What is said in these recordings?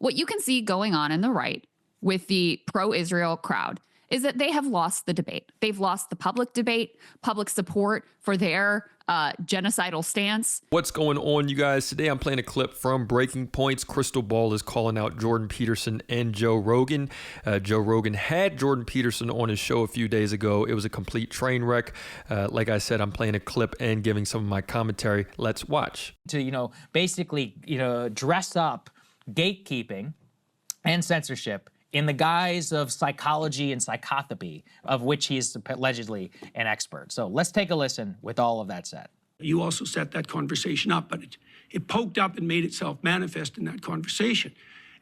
What you can see going on in the right with the pro-Israel crowd is that they have lost the debate. They've lost the public debate, public support for their genocidal stance. What's going on, you guys? Today I'm playing a clip from Breaking Points. Krystal Ball is calling out Jordan Peterson and Joe Rogan. Joe Rogan had Jordan Peterson on his show a few days ago. It was a complete train wreck. Like I said, I'm playing a clip and giving some of my commentary. Let's watch. To, basically, dress up gatekeeping and censorship in the guise of psychology and psychotherapy, of which he is allegedly an expert. So let's take a listen with all of that said. You also set that conversation up, but it poked up and made itself manifest in that conversation.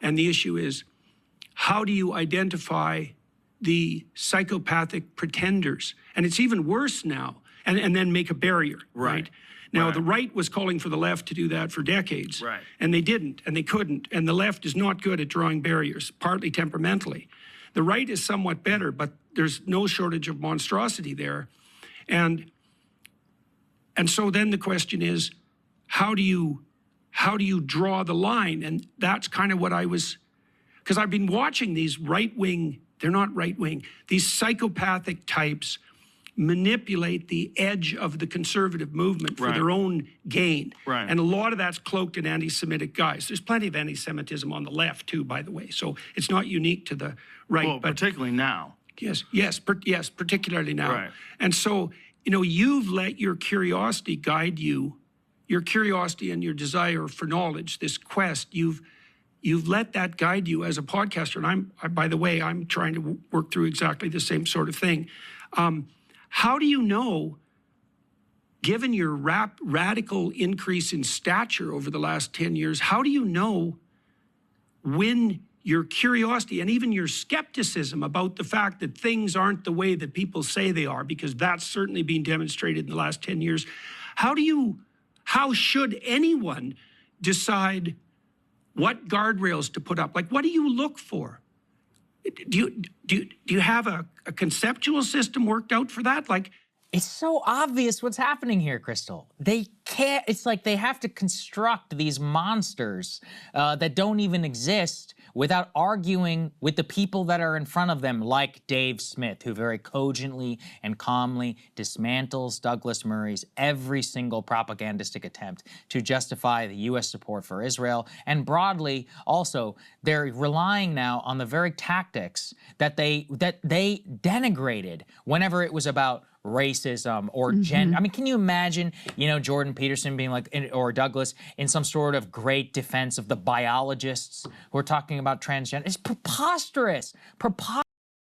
And the issue is, how do you identify the psychopathic pretenders? And it's even worse now, and then make a barrier, right? Now, the right was calling for the left to do that for decades, and they didn't, and they couldn't, and the left is not good at drawing barriers, partly temperamentally. The right is somewhat better, but there's no shortage of monstrosity there. And so then the question is, how do you draw the line? And that's kind of what I was, because I've been watching these right-wing, they're not right-wing, these psychopathic types manipulate the edge of the conservative movement for their own gain. And a lot of that's cloaked in anti-Semitic guys. There's plenty of anti-Semitism on the left too, by the way. So it's not unique to the right. Well, but particularly now. Yes, particularly now. And so, you've let your curiosity guide you, your curiosity and your desire for knowledge, this quest, you've let that guide you as a podcaster. And by the way, I'm trying to work through exactly the same sort of thing. How do you know, given your radical increase in stature over the last 10 years, how do you know when your curiosity and even your skepticism about the fact that things aren't the way that people say they are, because that's certainly been demonstrated in the last 10 years, how should anyone decide what guardrails to put up? Like, what do you look for? Do you have a conceptual system worked out for that? Like, it's so obvious what's happening here, Krystal. They can't, it's like they have to construct these monsters that don't even exist without arguing with the people that are in front of them, like Dave Smith, who very cogently and calmly dismantles Douglas Murray's every single propagandistic attempt to justify the U.S. support for Israel. And broadly, also, they're relying now on the very tactics that they denigrated whenever it was about racism or gender. I mean, can you imagine, Jordan Peterson being like, or Douglas, in some sort of great defense of the biologists who are talking about transgender? It's preposterous.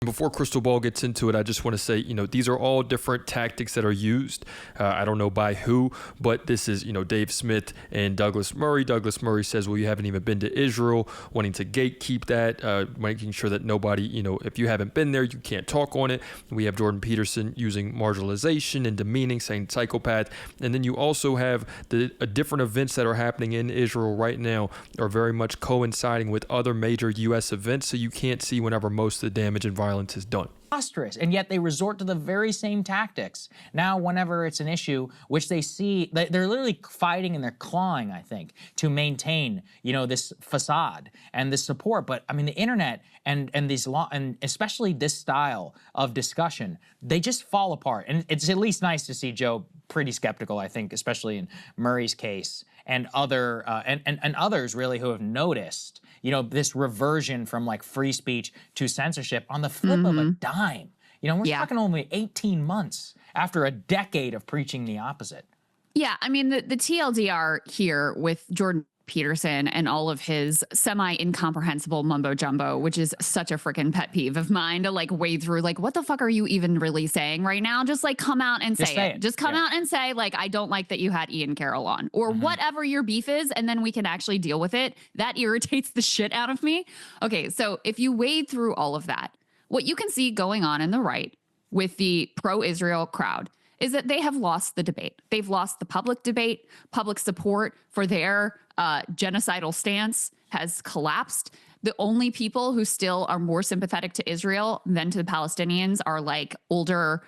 Before Krystal Ball gets into it, I just want to say, these are all different tactics that are used. I don't know by who, but this is, Dave Smith and Douglas Murray. Douglas Murray says, well, you haven't even been to Israel, wanting to gatekeep that, making sure that nobody, if you haven't been there, you can't talk on it. We have Jordan Peterson using marginalization and demeaning, saying psychopath. And then you also have the different events that are happening in Israel right now are very much coinciding with other major U.S. events, so you can't see whenever most of the damage and violence is done. Preposterous, and yet they resort to the very same tactics. Now, whenever it's an issue which they see, they're literally fighting and they're clawing, I think, to maintain, this facade and this support. But I mean, the internet and these and especially this style of discussion, they just fall apart. And it's at least nice to see Joe pretty skeptical, I think, especially in Murray's case and other and others really who have noticed, this reversion from like free speech to censorship on the flip of a dime. We're talking only 18 months after a decade of preaching the opposite. Yeah, I mean, the TLDR here with Jordan Peterson and all of his semi-incomprehensible mumbo jumbo, which is such a freaking pet peeve of mine to like wade through, like, what the fuck are you even really saying right now? Just like come out and say it. Just come out and say, like, I don't like that you had Ian Carroll on, or whatever your beef is, and then we can actually deal with it. That irritates the shit out of me. Okay, so if you wade through all of that, what you can see going on in the right with the pro-Israel crowd is that they have lost the debate. They've lost the public debate. Public support for their genocidal stance has collapsed. The only people who still are more sympathetic to Israel than to the Palestinians are like older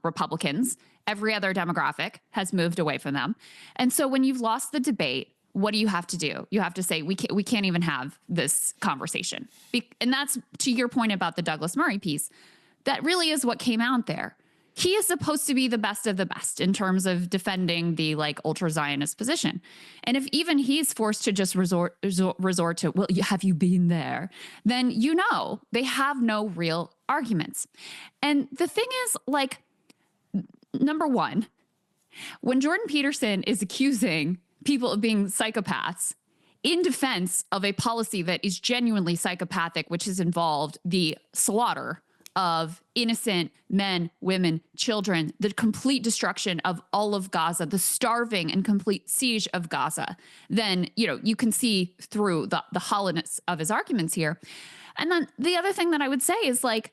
Republicans. Every other demographic has moved away from them. And so when you've lost the debate, what do you have to do? You have to say, we can't even have this conversation. And that's to your point about the Douglas Murray piece. That really is what came out there. He is supposed to be the best of the best in terms of defending the like ultra Zionist position. And if even he's forced to just resort to, well, have you been there? Then, you know, they have no real arguments. And the thing is, like, number one, when Jordan Peterson is accusing people of being psychopaths in defense of a policy that is genuinely psychopathic, which has involved the slaughter of innocent men, women, children, the complete destruction of all of Gaza, the starving and complete siege of Gaza, then, you know, you can see through the hollowness of his arguments here. And then the other thing that I would say is, like,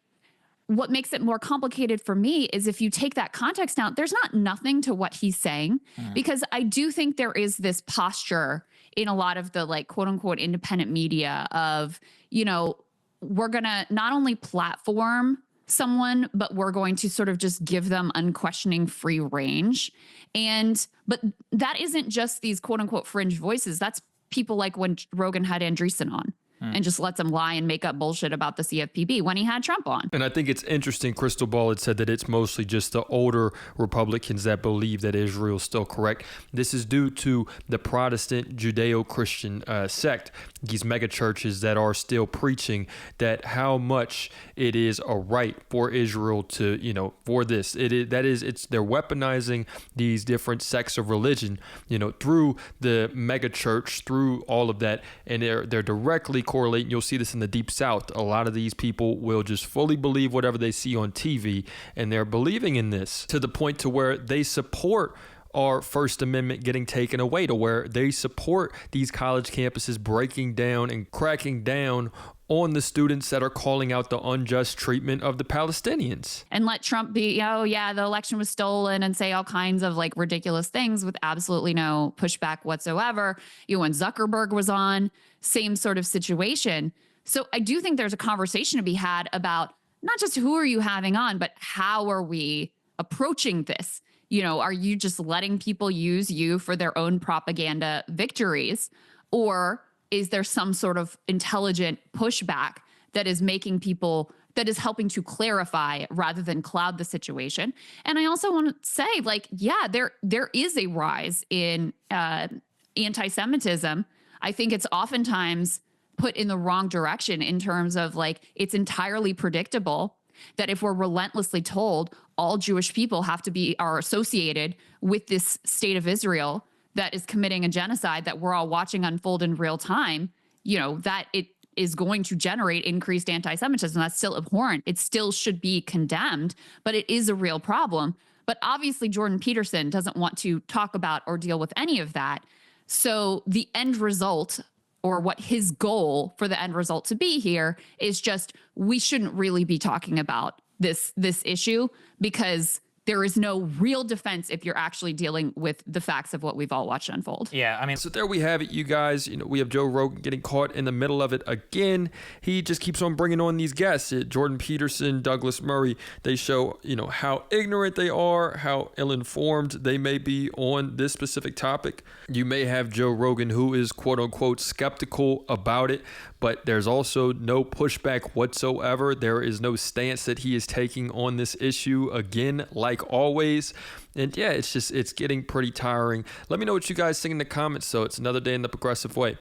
what makes it more complicated for me is if you take that context out, there's not nothing to what he's saying, because I do think there is this posture in a lot of the, like, quote unquote independent media of, you know, we're going to not only platform someone, but we're going to sort of just give them unquestioning free range. But that isn't just these quote unquote fringe voices. That's people like when Rogan had Andreessen on and just lets him lie and make up bullshit about the CFPB when he had Trump on. And I think it's interesting, Krystal Ball had said that it's mostly just the older Republicans that believe that Israel is still correct. This is due to the Protestant Judeo-Christian sect, these mega churches that are still preaching that how much it is a right for Israel to, you know, for this. They're weaponizing these different sects of religion, you know, through the mega church, through all of that, and they're directly correlating. You'll see this in the Deep South. A lot of these people will just fully believe whatever they see on TV, and they're believing in this to the point to where they support our First Amendment getting taken away, to where they support these college campuses breaking down and cracking down on the students that are calling out the unjust treatment of the Palestinians. And let Trump be, oh yeah, the election was stolen, and say all kinds of like ridiculous things with absolutely no pushback whatsoever. You know, when Zuckerberg was on, same sort of situation. So I do think there's a conversation to be had about not just who are you having on, but how are we approaching this? You know, are you just letting people use you for their own propaganda victories? Or is there some sort of intelligent pushback that is making people, that is helping to clarify rather than cloud the situation? And I also want to say, like, yeah, there is a rise in anti-Semitism. I think it's oftentimes put in the wrong direction in terms of, like, it's entirely predictable that if we're relentlessly told all Jewish people are associated with this state of Israel that is committing a genocide that we're all watching unfold in real time, you know, that it is going to generate increased anti-Semitism. That's still abhorrent. It still should be condemned, but it is a real problem. But obviously Jordan Peterson doesn't want to talk about or deal with any of that. So the end result, or what his goal for the end result to be here, is just, we shouldn't really be talking about this issue, because there is no real defense if you're actually dealing with the facts of what we've all watched unfold. Yeah, I mean, so there we have it, you guys. You know, we have Joe Rogan getting caught in the middle of it again. He just keeps on bringing on these guests. Jordan Peterson, Douglas Murray, they show, you know, how ignorant they are, how ill-informed they may be on this specific topic. You may have Joe Rogan, who is quote unquote skeptical about it, but there's also no pushback whatsoever. There is no stance that he is taking on this issue, again, like always. And yeah, it's getting pretty tiring. Let me know what you guys think in the comments. So it's another day in the progressive way.